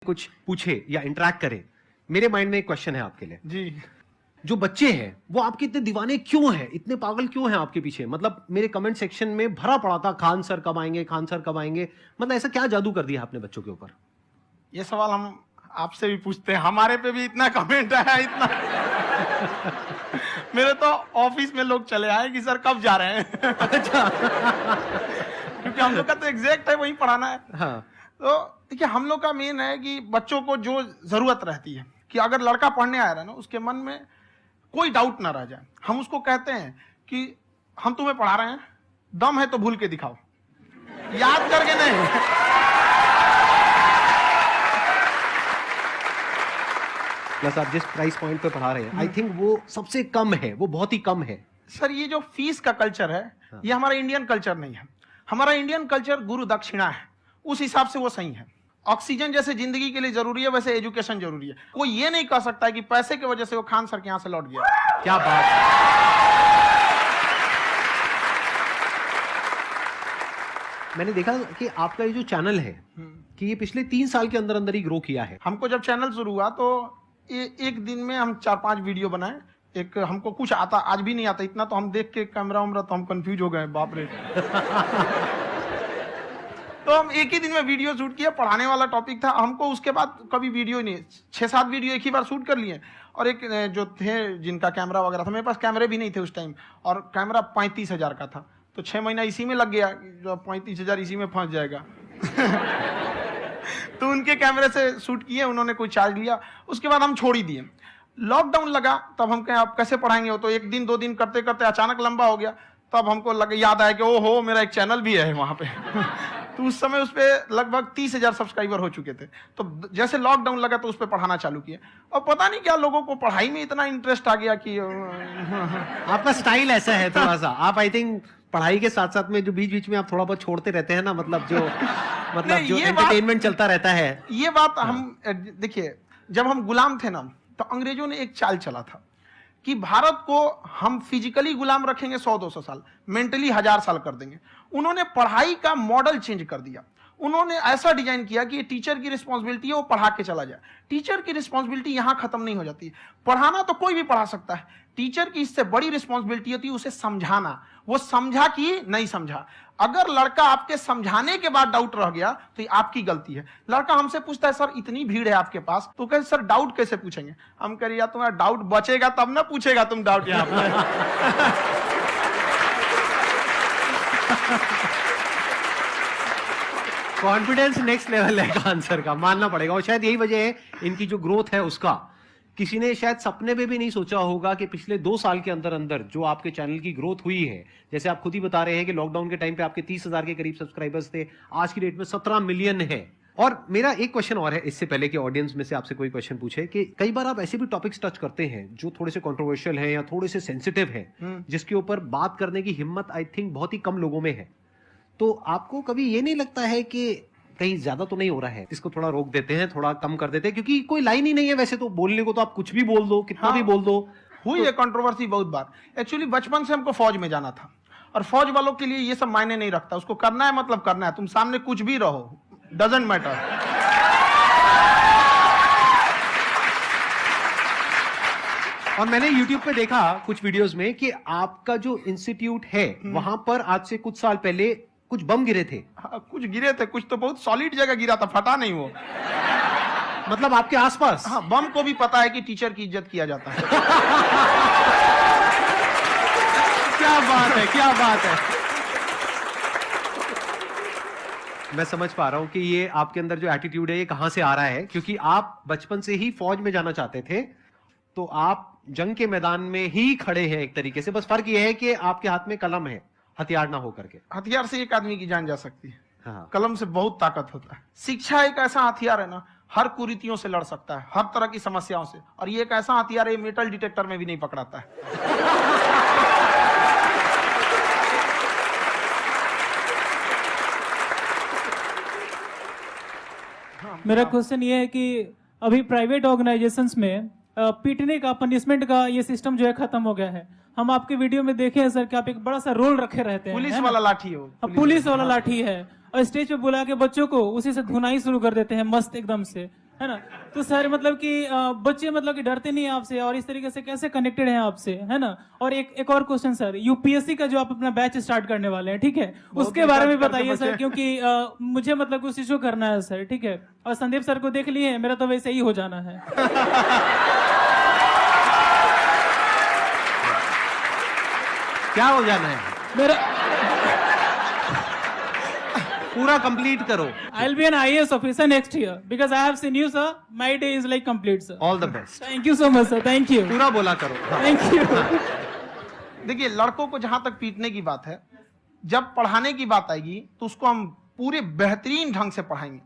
कुछ पूछे या इंटरेक्ट करे, मेरे माइंड में एक क्वेश्चन है आपके लिए जी। जो बच्चे हैं वो आपके इतने दीवाने क्यों हैं, इतने पागल क्यों हैं आपके पीछे? मतलब मेरे कमेंट सेक्शन में भरा पड़ा था खान सर कब आएंगे, खान सर कब आएंगे। मतलब ऐसा क्या जादू कर दिया आपने बच्चों के ऊपर? ये सवाल हम आपसे भी पूछते हैं, हमारे पे भी इतना कमेंट आया, इतना मेरे तो ऑफिस में लोग चले आए कि सर कब जा रहे हैं। अच्छा। क्योंकि हम लोग का तो एग्जैक्ट है, वही पढ़ाना है। हाँ। तो देखिए, हम लोग का मेन है कि बच्चों को जो जरूरत रहती है कि अगर लड़का पढ़ने आ रहा है ना, उसके मन में कोई डाउट ना रह जाए। हम उसको कहते हैं कि हम तुम्हें पढ़ा रहे हैं, दम है तो भूल के दिखाओ, याद करके नहीं। प्लस आप जिस प्राइस पॉइंट पे पढ़ा रहे हैं, आई थिंक वो सबसे कम है, वो बहुत ही कम है। सर ये जो फीस का कल्चर है, ये हमारा इंडियन कल्चर नहीं है। हमारा इंडियन कल्चर गुरु दक्षिणा है, उस हिसाब से वो सही है। ऑक्सीजन जैसे जिंदगी के लिए जरूरी है, वैसे एजुकेशन जरूरी है। कोई ये नहीं कह सकता है कि पैसे की वजह से वो खान सर के यहां से लौट गया। क्या बात है। मैंने देखा कि आपका ये जो चैनल है कि ये पिछले 3 साल के अंदर अंदर ही ग्रो किया है। हमको जब चैनल शुरू हुआ तो एक दिन में हम 4-5 वीडियो बनाए। एक हमको कुछ आता, आज भी नहीं आता इतना, तो हम देख के कैमरा उमरा तो हम कंफ्यूज हो गए, बाप रे। तो हम एक ही दिन में वीडियो शूट किया, पढ़ाने वाला टॉपिक था हमको। उसके बाद कभी वीडियो ही नहीं, 6-7 वीडियो एक ही बार शूट कर लिए। और एक जो थे जिनका कैमरा वगैरह था, मेरे पास कैमरे भी नहीं थे उस टाइम, और कैमरा 35,000 का था, तो 6 महीना इसी में लग गया। जो 35,000 इसी में फंस जाएगा। तो उनके कैमरे से शूट किए, उन्होंने कोई चार्ज लिया, उसके बाद हम छोड़ ही दिए। लॉकडाउन लगा, तब हम कहें आप कैसे पढ़ाएंगे, वो तो 1 दिन 2 दिन करते करते अचानक लंबा हो गया। तब हमको याद आया कि ओहो, मेरा एक चैनल भी है वहां पे। तो उस समय उस पे लगभग 30,000 सब्सक्राइबर हो चुके थे। तो जैसे लॉकडाउन लगा तो उस पे पढ़ाना चालू किया, और पता नहीं क्या लोगों को पढ़ाई में इतना इंटरेस्ट आ गया कि आपका स्टाइल ऐसा है थोड़ा सा, आप आई थिंक पढ़ाई के साथ साथ में जो बीच बीच में आप थोड़ा बहुत छोड़ते रहते हैं ना, मतलब जो जो एंटरटेनमेंट चलता रहता है। ये बात हम देखिए, जब हम गुलाम थे ना, तो अंग्रेजों ने एक चाल चला था कि भारत को हम फिजिकली गुलाम रखेंगे 100-200 साल, मेंटली 1000 साल कर देंगे। उन्होंने पढ़ाई का मॉडल चेंज कर दिया। उन्होंने ऐसा डिजाइन किया कि टीचर की रिस्पॉन्सिबिलिटी है वो पढ़ा के चला जाए। टीचर की रिस्पॉन्सिबिलिटी यहां खत्म नहीं हो जाती। पढ़ाना तो कोई भी पढ़ा सकता है, टीचर की इससे बड़ी रिस्पॉन्सिबिलिटी होती है उसे समझाना। वो समझा कि नहीं समझा। अगर लड़का आपके समझाने के बाद डाउट रह गया तो ये आपकी गलती है। लड़का हमसे पूछता है सर इतनी भीड़ है आपके पास, तो कहते सर डाउट कैसे पूछेंगे? हम कह रहे यार तुम्हारा डाउट बचेगा तब ना पूछेगा तुम डाउट यहाँ पे। कॉन्फिडेंस नेक्स्ट लेवल है खान सर का, मानना पड़ेगा। और शायद यही वजह है इनकी जो ग्रोथ है उसका। किसी ने शायद सपने में भी नहीं सोचा होगा कि पिछले 2 साल के अंदर अंदर जो आपके चैनल की ग्रोथ हुई है, जैसे आप खुद ही बता रहे हैं कि लॉकडाउन के टाइम पे आपके 30,000 के करीब सब्सक्राइबर्स थे, आज की डेट में 17 मिलियन है। और मेरा एक क्वेश्चन और है, इससे पहले कि ऑडियंस में से आपसे कोई क्वेश्चन पूछे, कि कई बार आप ऐसे भी टॉपिक्स टच करते हैं जो थोड़े से कंट्रोवर्शियल हैं या थोड़े से सेंसिटिव हैं, जिसके ऊपर बात करने की हिम्मत आई थिंक बहुत ही कम लोगों में है। तो आपको कभी ये नहीं लगता है कि कहीं ज्यादा तो नहीं हो रहा है, इसको थोड़ा रोक देते हैं, थोड़ा कम कर देते हैं? क्योंकि कोई लाइन ही नहीं है वैसे तो बोलने को, तो आप कुछ भी बोल दो, कितना भी बोल दो। हुई है कंट्रोवर्सी बहुत बार। एक्चुअली बचपन से हमको फौज में जाना था, और फौज वालों के लिए ये सब मायने नहीं रखता। उसको करना है मतलब करना है, तुम सामने कुछ भी रहो, डजंट मैटर। और मैंने YouTube पे देखा कुछ वीडियोस में कि आपका जो इंस्टीट्यूट है वहां पर आज से कुछ साल पहले कुछ बम गिरे थे। हाँ, कुछ गिरे थे, कुछ तो बहुत सॉलिड जगह गिरा था, फटा नहीं वो। मतलब आपके आसपास? हाँ, बम को भी पता है कि टीचर की इज्जत किया जाता है। क्या बात है, क्या बात है। मैं समझ पा रहा हूं कि ये आपके अंदर जो एटीट्यूड है ये कहां से आ रहा है, क्योंकि आप बचपन से ही फौज में जाना चाहते थे, तो आप जंग के मैदान में ही खड़े हैं एक तरीके से। बस फर्क ये है कि आपके हाथ में कलम है, हथियार ना हो करके। हथियार से एक आदमी की जान जा सकती है, हाँ। कलम से बहुत ताकत होता है। शिक्षा एक ऐसा हथियार है ना, हर कुरीतियों से लड़ सकता है, हर तरह की समस्याओं से। और ये एक ऐसा हथियार है, मेटल डिटेक्टर में भी नहीं पकड़ाता है। मेरा क्वेश्चन ये है कि अभी प्राइवेट ऑर्गेनाइजेशंस में पीटने का, पनिशमेंट का ये सिस्टम जो है खत्म हो गया है। हम आपके वीडियो में देखे हैं सर कि आप एक बड़ा सा रोल रखे रहते हैं, पुलिस वाला लाठी है वो, पुलिस वाला लाठी है, और स्टेज पे बुला के बच्चों को उसी से धुनाई शुरू कर देते हैं मस्त एकदम से। है ना। तो सर मतलब कि बच्चे मतलब कि डरते नहीं हैं आपसे, और इस तरीके से कैसे कनेक्टेड हैं आपसे, है ना। और एक और क्वेश्चन सर, यूपीएससी का जो आप अपना बैच स्टार्ट करने वाले हैं, ठीक है, उसके बारे में बताइए सर, क्योंकि मुझे मतलब कुछ इशू करना है सर, ठीक है। और संदीप सर को देख लिए, मेरा तो वैसे ही हो जाना है। क्या हो जाना है? मेरा पूरा कंप्लीट करो। I'll be an IAS officer next year because I have seen you, sir. My day is like complete, sir. All the best. Thank you so much, sir. Thank you. पूरा बोला करो। हाँ। Thank you. देखिए, लड़कों को जहां तक पीटने की बात है, जब पढ़ाने की बात आएगी तो उसको हम पूरे बेहतरीन ढंग से पढ़ाएंगे,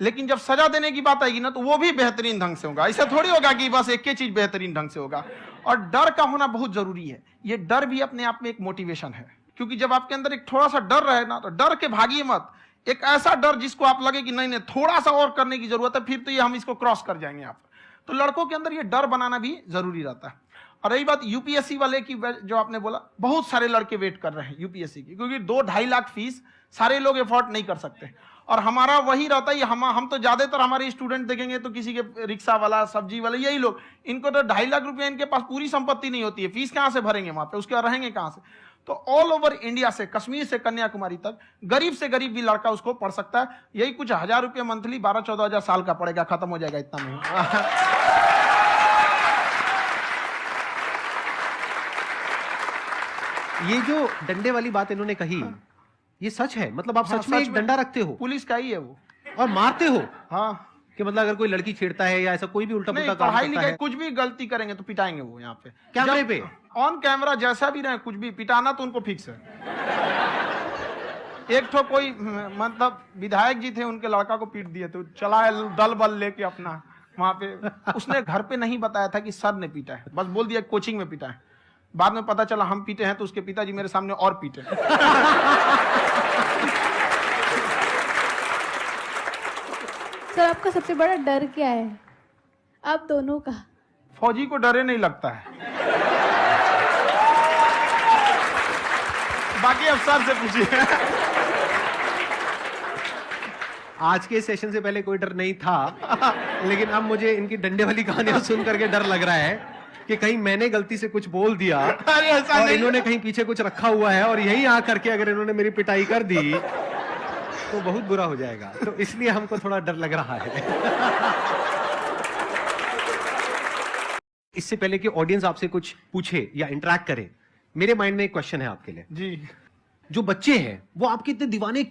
लेकिन जब सजा देने की बात आएगी ना, तो वो भी बेहतरीन ढंग से होगा। ऐसा थोड़ी होगा कि बस एक ही चीज बेहतरीन ढंग से होगा। और डर का होना बहुत जरूरी है। ये डर भी अपने आप में एक मोटिवेशन है, क्योंकि जब आपके अंदर एक थोड़ा सा डर रहे ना, तो डर के भागिए मत। एक ऐसा डर जिसको आप लगे कि नहीं नहीं थोड़ा सा और करने की जरूरत है, फिर तो ये हम इसको क्रॉस कर जाएंगे आप। तो लड़कों के अंदर ये डर बनाना भी जरूरी रहता है। और रही बात यूपीएससी वाले की, जो आपने बोला, बहुत सारे लड़के वेट कर रहे हैं यूपीएससी की, क्योंकि 2-2.5 लाख फीस सारे लोग एफोर्ड नहीं कर सकते। और हमारा वही रहता है, हम तो ज्यादातर हमारे स्टूडेंट देखेंगे तो किसी के रिक्शा वाला, सब्जी वाला, यही लोग, इनको तो 2.5 लाख रुपया, इनके पास पूरी संपत्ति नहीं होती है, फीस कहां से भरेंगे वहां पे, उसके बाद रहेंगे कहां से। तो ऑल ओवर इंडिया से, कश्मीर से कन्याकुमारी तक, गरीब से गरीब भी लड़का उसको पढ़ सकता है। यही कुछ 1000 रुपये मंथली, 12-14 हजार साल का पड़ेगा, खत्म हो जाएगा इतना में। ये जो डंडे वाली बात इन्होंने कही, ये सच है? मतलब आप हाँ, सच में एक डंडा रखते हो पुलिस का ही है वो। और मारते हो? हाँ, कि मतलब अगर कोई लड़की छेड़ता है या ऐसा कोई भी उल्टा नहीं, पुल्टा काम पढ़ाई करता लिखाई है, कुछ भी गलती करेंगे तो पिटाएंगे वो यहाँ पे, कैमरे पे? ऑन कैमरा जैसा भी रहे, कुछ भी पिटाना तो उनको फिक्स है। एक तो कोई मतलब विधायक जी थे, उनके लड़का को पीट दिए, तो चला है दल बल लेके अपना वहां पे। उसने घर पे नहीं बताया था कि सर ने पीटा है, बस बोल दिया कोचिंग में पीटा है। बाद में पता चला हम पीटे हैं, तो उसके पिताजी मेरे सामने और पीटे। सर आपका सबसे बड़ा डर क्या है, आप दोनों का? फौजी को डरे नहीं लगता है, बाकी अफसर से पूछिए। आज के सेशन से पहले कोई डर नहीं था, लेकिन अब मुझे इनकी डंडे वाली कहानियां सुन करके डर लग रहा है कि कहीं मैंने गलती से कुछ बोल दिया अरे ऐसा और नहीं। इन्होंने कहीं पीछे कुछ रखा हुआ है, और यहीं आ करके अगर इन्होंने मेरी पिटाई कर दी तो बहुत बुरा हो जाएगा। तो इसलिए हमको थोड़ा डर लग रहा है। इससे पहले कि ऑडियंस आपसे कुछ पूछे या इंटरेक्ट करे, मेरे माइंड में एक क्वेश्चन है आपके लिए। जी, जो बच्चे हैं वो आपके इतने दीवाने